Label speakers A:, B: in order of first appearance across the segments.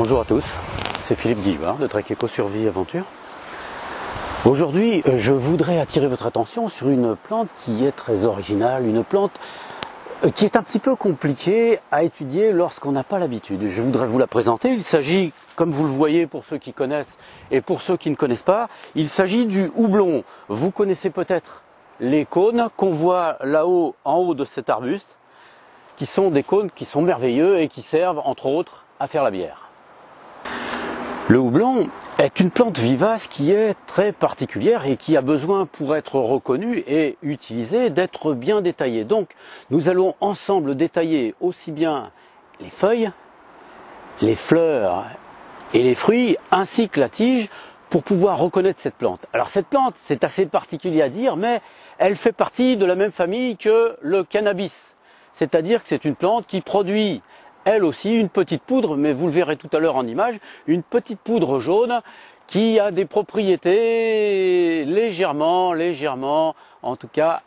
A: Bonjour à tous, c'est Philippe Guillouard de Trek Eco Survie Aventure. Aujourd'hui, je voudrais attirer votre attention sur une plante qui est très originale, une plante qui est un petit peu compliquée à étudier lorsqu'on n'a pas l'habitude. Je voudrais vous la présenter. Il s'agit, comme vous le voyez pour ceux qui connaissent et pour ceux qui ne connaissent pas, il s'agit du houblon. Vous connaissez peut-être les cônes qu'on voit là-haut, en haut de cet arbuste, qui sont des cônes qui sont merveilleux et qui servent, entre autres, à faire la bière. Le houblon est une plante vivace qui est très particulière et qui a besoin, pour être reconnue et utilisée, d'être bien détaillée. Donc, nous allons ensemble détailler aussi bien les feuilles, les fleurs et les fruits, ainsi que la tige, pour pouvoir reconnaître cette plante. Alors cette plante, c'est assez particulier à dire, mais elle fait partie de la même famille que le cannabis. C'est-à-dire que c'est une plante qui produit elle aussi une petite poudre, mais vous le verrez tout à l'heure en image, une petite poudre jaune qui a des propriétés légèrement, en tout cas,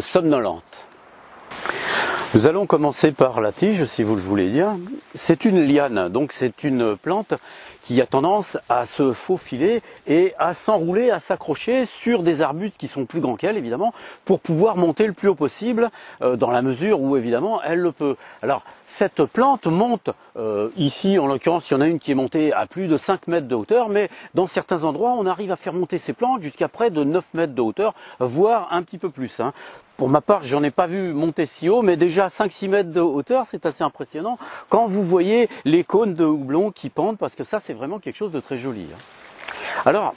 A: somnolentes. Nous allons commencer par la tige, si vous le voulez dire. C'est une liane, donc c'est une plante qui a tendance à se faufiler et à s'enrouler, à s'accrocher sur des arbustes qui sont plus grands qu'elle, évidemment, pour pouvoir monter le plus haut possible, dans la mesure où, évidemment, elle le peut. Alors, cette plante monte, ici, en l'occurrence, il y en a une qui est montée à plus de 5 mètres de hauteur, mais dans certains endroits, on arrive à faire monter ces plantes jusqu'à près de 9 mètres de hauteur, voire un petit peu plus, hein. Pour ma part, j'en ai pas vu monter si haut, mais déjà 5-6 mètres de hauteur, c'est assez impressionnant quand vous voyez les cônes de houblon qui pendent, parce que ça, c'est vraiment quelque chose de très joli, hein. Alors,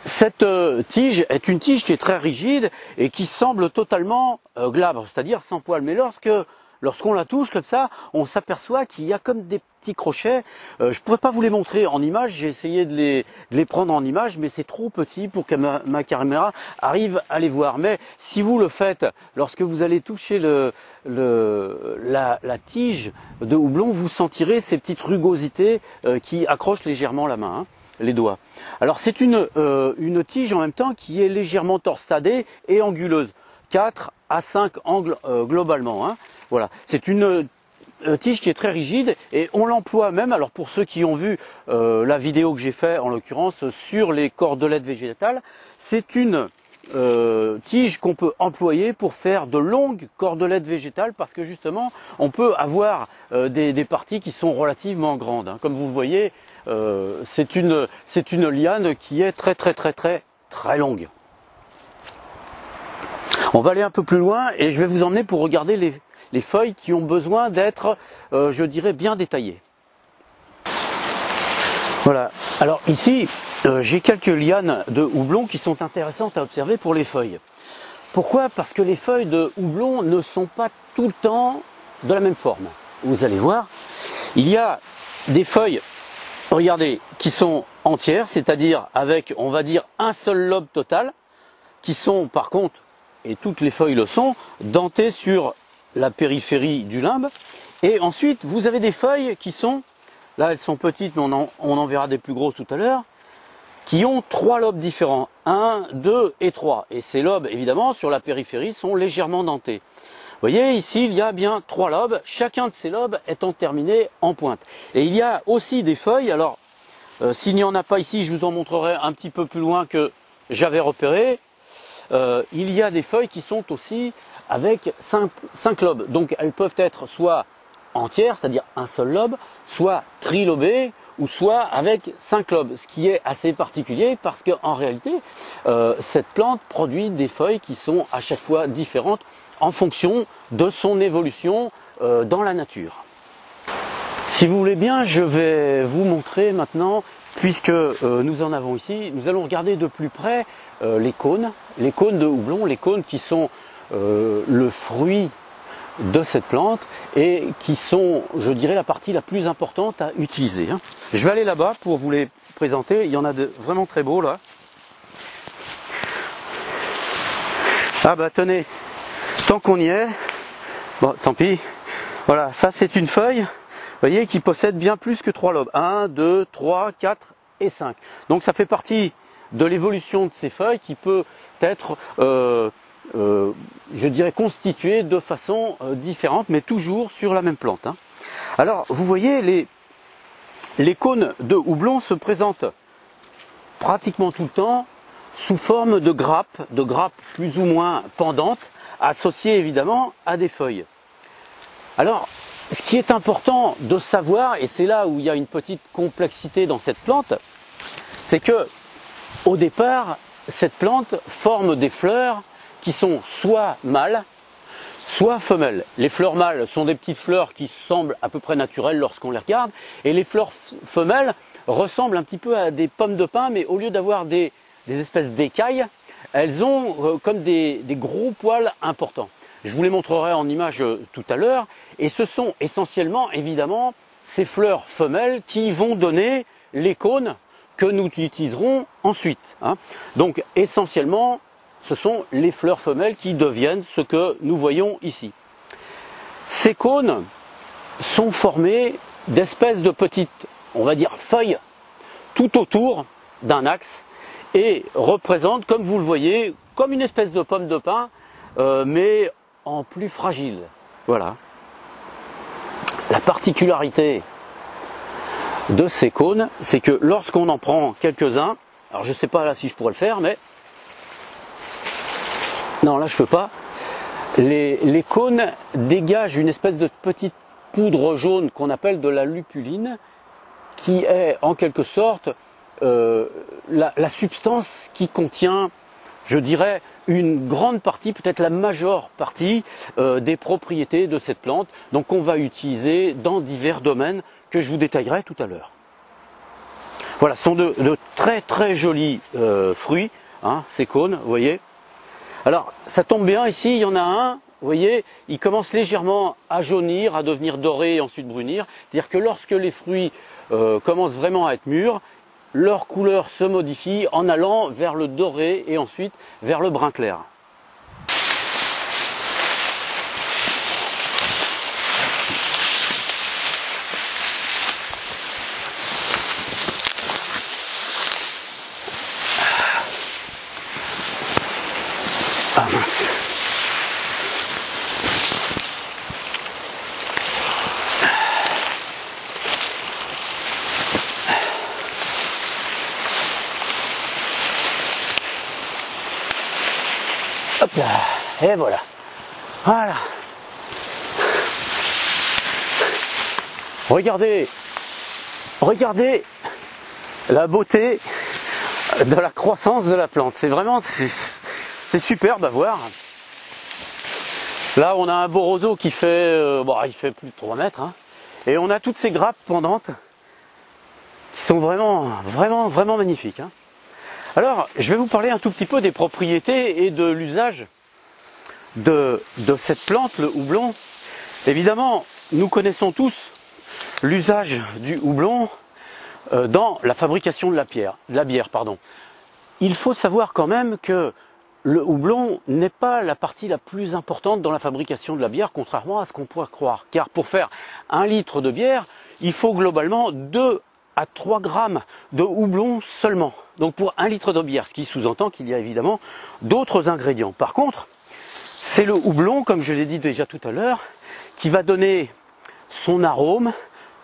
A: cette tige est une tige qui est très rigide et qui semble totalement glabre, c'est-à-dire sans poils. Mais lorsqu'on la touche comme ça, on s'aperçoit qu'il y a comme des petits crochets. Je ne pourrais pas vous les montrer en image, j'ai essayé de les prendre en image, mais c'est trop petit pour que ma caméra arrive à les voir. Mais si vous le faites, lorsque vous allez toucher la tige de houblon, vous sentirez ces petites rugosités qui accrochent légèrement la main, hein, les doigts. Alors c'est une tige en même temps qui est légèrement torsadée et anguleuse. 4 à 5 angles globalement, hein. Voilà, c'est une tige qui est très rigide et on l'emploie même, alors pour ceux qui ont vu la vidéo que j'ai fait en l'occurrence sur les cordelettes végétales, c'est une tige qu'on peut employer pour faire de longues cordelettes végétales parce que justement on peut avoir des parties qui sont relativement grandes, hein. Comme vous le voyez, c'est une liane qui est très longue. On va aller un peu plus loin et je vais vous emmener pour regarder les feuilles qui ont besoin d'être, je dirais, bien détaillées. Voilà. Alors ici, j'ai quelques lianes de houblon qui sont intéressantes à observer pour les feuilles. Pourquoi? Parce que les feuilles de houblon ne sont pas tout le temps de la même forme. Vous allez voir, il y a des feuilles, regardez, qui sont entières, c'est-à-dire avec, on va dire, un seul lobe total, qui sont par contre, et toutes les feuilles le sont, dentées sur la périphérie du limbe. Et ensuite, vous avez des feuilles qui sont, là elles sont petites, mais on en verra des plus grosses tout à l'heure, qui ont 3 lobes différents, 1, 2 et 3. Et ces lobes, évidemment, sur la périphérie, sont légèrement dentés. Vous voyez, ici, il y a bien 3 lobes, chacun de ces lobes étant terminé en pointe. Et il y a aussi des feuilles, alors, s'il n'y en a pas ici, je vous en montrerai un petit peu plus loin que j'avais repéré. Il y a des feuilles qui sont aussi avec 5 lobes. Donc elles peuvent être soit entières, c'est-à-dire un seul lobe, soit trilobées, ou soit avec 5 lobes. Ce qui est assez particulier parce qu'en réalité, cette plante produit des feuilles qui sont à chaque fois différentes en fonction de son évolution dans la nature. Si vous voulez bien, je vais vous montrer maintenant, puisque nous en avons ici, nous allons regarder de plus près les cônes de houblon, les cônes qui sont le fruit de cette plante et qui sont, je dirais, la partie la plus importante à utiliser, hein. Je vais aller là-bas pour vous les présenter, il y en a de vraiment très beaux là. Ah bah tenez, tant qu'on y est, bon tant pis, voilà, ça c'est une feuille, vous voyez, qui possède bien plus que 3 lobes, 1, 2, 3, 4 et 5. Donc ça fait partie de l'évolution de ces feuilles qui peut être, je dirais, constituée de façon différente, mais toujours sur la même plante, hein. Alors, vous voyez, les cônes de houblon se présentent pratiquement tout le temps sous forme de grappes plus ou moins pendantes, associées évidemment à des feuilles. Alors, ce qui est important de savoir, et c'est là où il y a une petite complexité dans cette plante, c'est que au départ, cette plante forme des fleurs qui sont soit mâles, soit femelles. Les fleurs mâles sont des petites fleurs qui semblent à peu près naturelles lorsqu'on les regarde, et les fleurs femelles ressemblent un petit peu à des pommes de pin, mais au lieu d'avoir des espèces d'écailles, elles ont comme des gros poils importants. Je vous les montrerai en image tout à l'heure, et ce sont essentiellement, évidemment, ces fleurs femelles qui vont donner les cônes que nous utiliserons ensuite. Donc, essentiellement, ce sont les fleurs femelles qui deviennent ce que nous voyons ici. Ces cônes sont formés d'espèces de petites, on va dire, feuilles tout autour d'un axe et représentent, comme vous le voyez, comme une espèce de pomme de pin, mais en plus fragile. Voilà. La particularité de ces cônes, c'est que lorsqu'on en prend quelques-uns, alors je ne sais pas là si je pourrais le faire, mais non, là je peux pas. Les cônes dégagent une espèce de petite poudre jaune qu'on appelle de la lupuline, qui est en quelque sorte la substance qui contient, je dirais, une grande partie, peut-être la majeure partie des propriétés de cette plante, donc qu'on va utiliser dans divers domaines que je vous détaillerai tout à l'heure. Voilà, ce sont de très très jolis fruits, ces cônes, vous voyez. Alors, ça tombe bien, ici, il y en a un, vous voyez, il commence légèrement à jaunir, à devenir doré et ensuite brunir. C'est-à-dire que lorsque les fruits commencent vraiment à être mûrs, leur couleur se modifie en allant vers le doré et ensuite vers le brun clair. Ah mince. Hop là, et voilà. Voilà. Regardez la beauté de la croissance de la plante. C'est vraiment, c'est superbe à voir. Là, on a un beau roseau qui fait, il fait plus de 3 mètres. Et on a toutes ces grappes pendantes qui sont vraiment magnifiques. Alors, je vais vous parler un tout petit peu des propriétés et de l'usage de cette plante, le houblon. Évidemment, nous connaissons tous l'usage du houblon dans la fabrication de la bière. Il faut savoir quand même que le houblon n'est pas la partie la plus importante dans la fabrication de la bière, contrairement à ce qu'on pourrait croire. Car pour faire 1 litre de bière, il faut globalement 2 à 3 grammes de houblon seulement. Donc pour 1 litre de bière, ce qui sous-entend qu'il y a évidemment d'autres ingrédients. Par contre, c'est le houblon, comme je l'ai dit déjà tout à l'heure, qui va donner son arôme,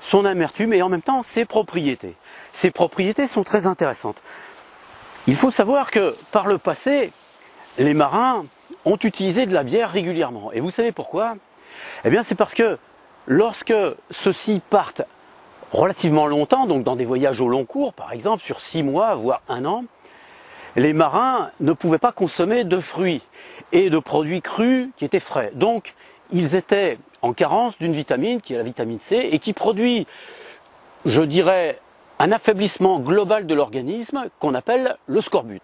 A: son amertume et en même temps ses propriétés. Ces propriétés sont très intéressantes. Il faut savoir que par le passé, les marins ont utilisé de la bière régulièrement. Et vous savez pourquoi? Eh bien c'est parce que lorsque ceux-ci partent relativement longtemps, donc dans des voyages au long cours, par exemple sur 6 mois, voire 1 an, les marins ne pouvaient pas consommer de fruits et de produits crus qui étaient frais. Donc ils étaient en carence d'une vitamine qui est la vitamine C et qui produit, je dirais, un affaiblissement global de l'organisme qu'on appelle le scorbut.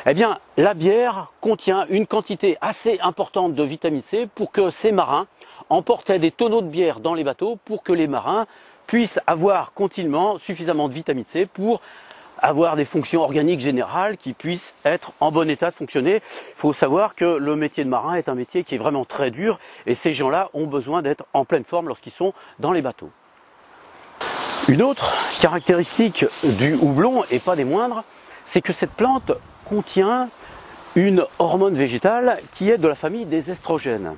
A: Eh bien, la bière contient une quantité assez importante de vitamine C pour que ces marins emportaient des tonneaux de bière dans les bateaux pour que les marins puissent avoir continuellement suffisamment de vitamine C pour avoir des fonctions organiques générales qui puissent être en bon état de fonctionner. Il faut savoir que le métier de marin est un métier qui est vraiment très dur et ces gens-là ont besoin d'être en pleine forme lorsqu'ils sont dans les bateaux. Une autre caractéristique du houblon, et pas des moindres, c'est que cette plante contient une hormone végétale qui est de la famille des estrogènes.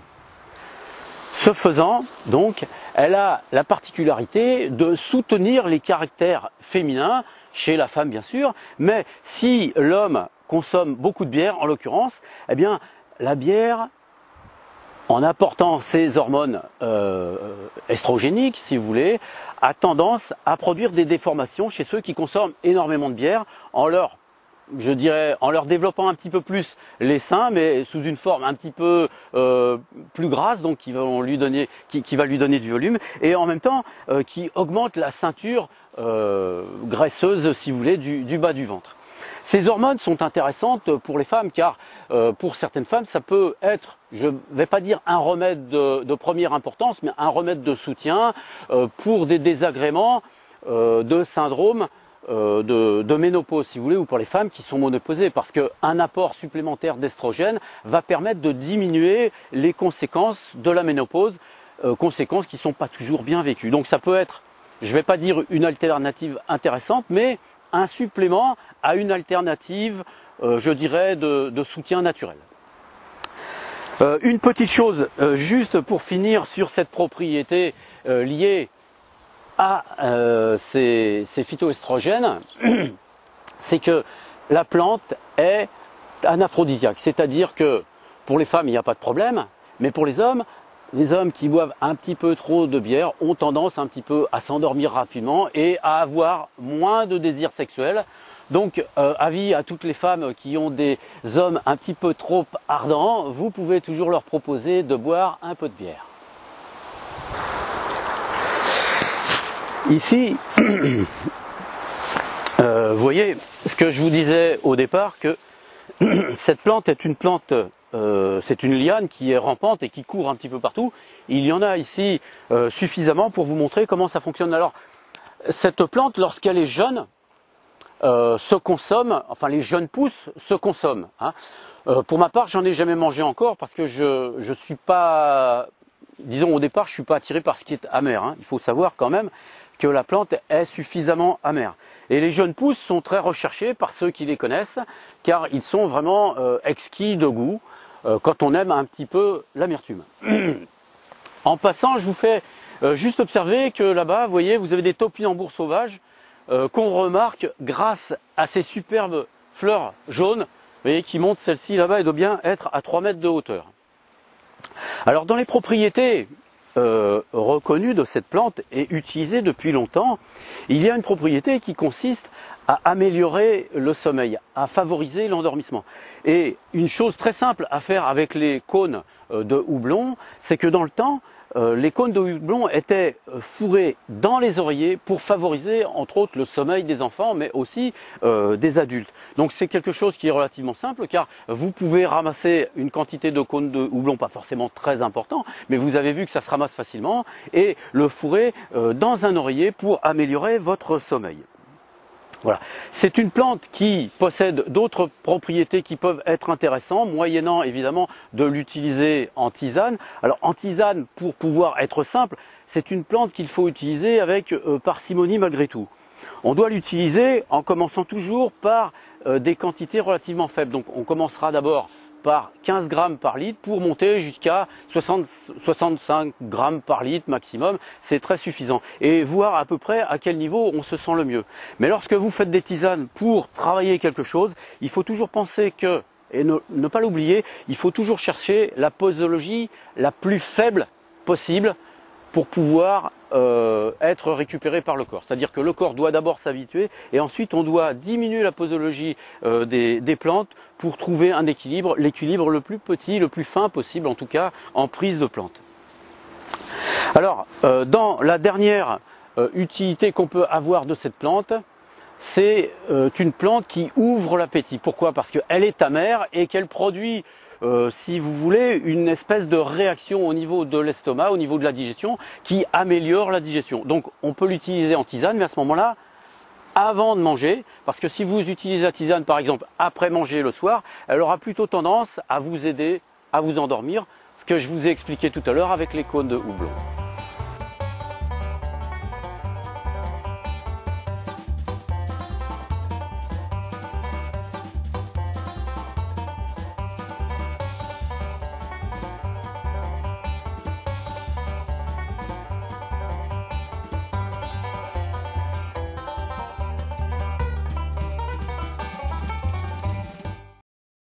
A: Ce faisant, donc, elle a la particularité de soutenir les caractères féminins, chez la femme bien sûr, mais si l'homme consomme beaucoup de bière, en l'occurrence, eh bien la bière, en apportant ses hormones estrogéniques, si vous voulez, a tendance à produire des déformations chez ceux qui consomment énormément de bière, en leur développant un petit peu plus les seins, mais sous une forme un petit peu plus grasse, donc qui va lui donner du volume, et en même temps qui augmente la ceinture graisseuse, si vous voulez, du bas du ventre. Ces hormones sont intéressantes pour les femmes car pour certaines femmes ça peut être, je ne vais pas dire un remède de première importance, mais un remède de soutien pour des désagréments de syndrome de ménopause, si vous voulez, ou pour les femmes qui sont ménopausées, parce qu'un apport supplémentaire d'estrogène va permettre de diminuer les conséquences de la ménopause, conséquences qui ne sont pas toujours bien vécues. Donc ça peut être, je ne vais pas dire une alternative intéressante, mais un supplément à une alternative, je dirais, de soutien naturel. Une petite chose, juste pour finir sur cette propriété liée à ces phytoestrogènes, c'est que la plante est anaphrodisiaque, c'est-à-dire que pour les femmes il n'y a pas de problème, mais pour les hommes qui boivent un petit peu trop de bière ont tendance un petit peu à s'endormir rapidement et à avoir moins de désir sexuel. Donc avis à toutes les femmes qui ont des hommes un petit peu trop ardents, vous pouvez toujours leur proposer de boire un peu de bière. Ici, vous voyez ce que je vous disais au départ, que cette plante est une plante, c'est une liane qui est rampante et qui court un petit peu partout. Il y en a ici suffisamment pour vous montrer comment ça fonctionne. Alors, cette plante, lorsqu'elle est jeune, se consomme, enfin les jeunes pousses se consomment. Hein. Pour ma part, j'en ai jamais mangé encore parce que je suis pas, disons au départ, je suis pas attiré par ce qui est amer. Hein. Il faut savoir quand même que la plante est suffisamment amère. Et les jeunes pousses sont très recherchés par ceux qui les connaissent, car ils sont vraiment exquis de goût quand on aime un petit peu l'amertume. En passant, je vous fais juste observer que là-bas, vous voyez, vous avez des topinambours sauvages qu'on remarque grâce à ces superbes fleurs jaunes, vous voyez, qui montent. Celle-ci là-bas, elle doit bien être à 3 mètres de hauteur. Alors dans les propriétés reconnues de cette plante et utilisée depuis longtemps, il y a une propriété qui consiste à améliorer le sommeil, à favoriser l'endormissement. Et une chose très simple à faire avec les cônes de houblon, c'est que dans le temps, les cônes de houblon étaient fourrés dans les oreillers pour favoriser entre autres le sommeil des enfants, mais aussi des adultes. Donc c'est quelque chose qui est relativement simple, car vous pouvez ramasser une quantité de cônes de houblon, pas forcément très important, mais vous avez vu que ça se ramasse facilement, et le fourrer dans un oreiller pour améliorer votre sommeil. Voilà. C'est une plante qui possède d'autres propriétés qui peuvent être intéressantes, moyennant évidemment de l'utiliser en tisane. Alors en tisane, pour pouvoir être simple, c'est une plante qu'il faut utiliser avec parcimonie malgré tout. On doit l'utiliser en commençant toujours par des quantités relativement faibles. Donc on commencera d'abord par 15 grammes par litre pour monter jusqu'à 65 grammes par litre maximum. C'est très suffisant. Et voir à peu près à quel niveau on se sent le mieux. Mais lorsque vous faites des tisanes pour travailler quelque chose, il faut toujours penser que, et ne pas l'oublier, il faut toujours chercher la posologie la plus faible possible pour pouvoir être récupéré par le corps. C'est-à-dire que le corps doit d'abord s'habituer et ensuite on doit diminuer la posologie des plantes pour trouver un équilibre, l'équilibre le plus petit, le plus fin possible en tout cas en prise de plante. Alors dans la dernière utilité qu'on peut avoir de cette plante, c'est une plante qui ouvre l'appétit. Pourquoi? Parce qu'elle est amère et qu'elle produit si vous voulez, une espèce de réaction au niveau de l'estomac, au niveau de la digestion, qui améliore la digestion. Donc on peut l'utiliser en tisane, mais à ce moment-là, avant de manger, parce que si vous utilisez la tisane par exemple après manger le soir, elle aura plutôt tendance à vous aider à vous endormir, ce que je vous ai expliqué tout à l'heure avec les cônes de houblon.